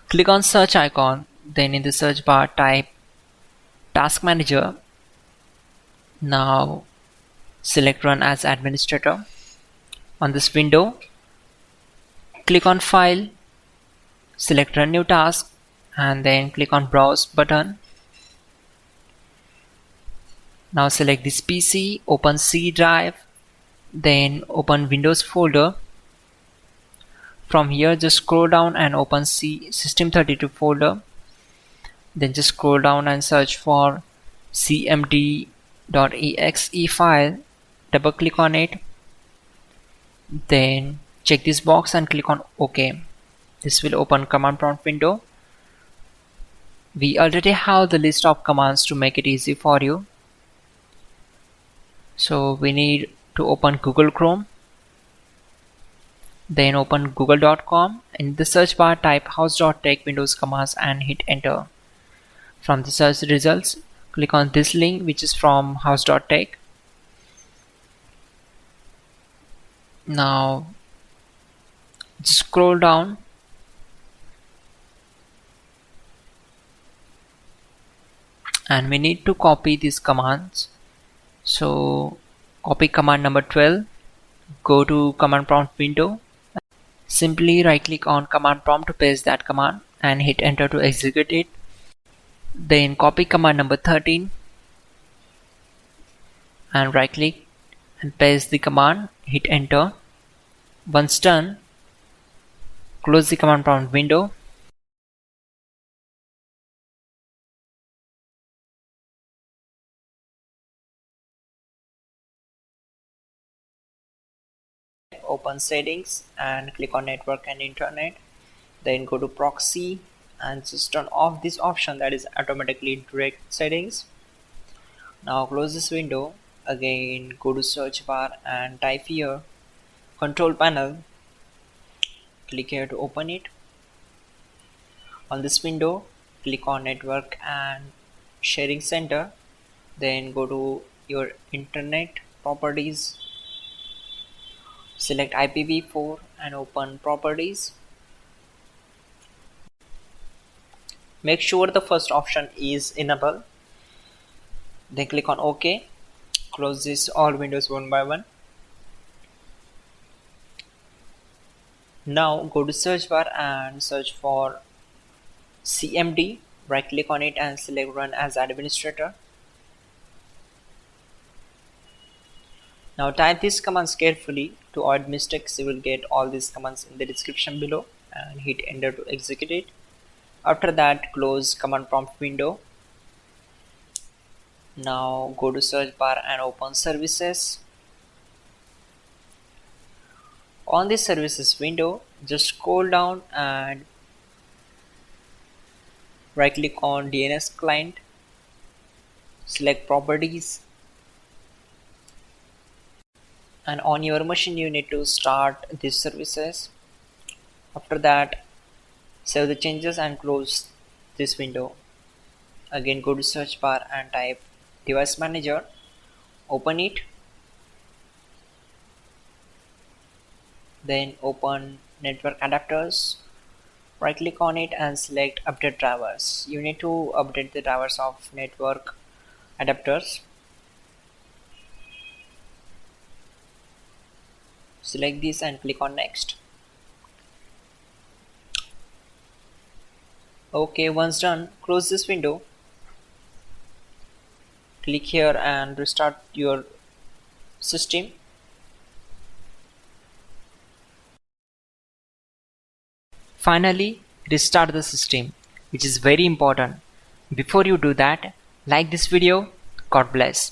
Click on search icon, then in the search bar type Task Manager. Now select Run as Administrator. On this window, click on File, select Run New Task, and then click on Browse button. Now select this PC, open C drive, then open Windows folder. From here just scroll down and open C System32 folder. Then just scroll down and search for cmd.exe file. Double click on it. Then check this box and click on OK. This will open command prompt window. We already have the list of commands to make it easy for you. So we need to open Google Chrome. Then open google.com. In the search bar type hows.tech Windows commands and hit enter. From the search results, click on this link which is from hows.tech. Now just scroll down and we need to copy these commands. So copy command number 12, go to command prompt window. Simply right click on command prompt to paste that command and hit enter to execute it. Then copy command number 13 and right click and paste the command, hit enter. Once done, close the command prompt window. Open settings and click on network and internet, then go to proxy and just turn off this option that is automatically direct settings. Now close this window. Again go to search bar and type here control panel. Click here to open it. On this window click on network and sharing center, then go to your internet properties. Select IPv4 and open properties. Make sure the first option is enabled. Then click on OK. Close this all windows one by one. Now go to search bar and search for CMD. Right click on it and select Run as Administrator. Now type these commands carefully. To avoid mistakes, you will get all these commands in the description below and hit enter to execute it. After that, close command prompt window. Now go to search bar and open services. On the services window, just scroll down and right click on DNS client. Select properties. And on your machine you need to start these services. After that, save the changes and close this window. Again go to search bar and type device manager, open it, then open network adapters. Right click on it and select update drivers. You need to update the drivers of network adapters. Select this and click on next. Okay, once done, close this window. Click here and restart your system. Finally, restart the system, which is very important. Before you do that, like this video. God bless.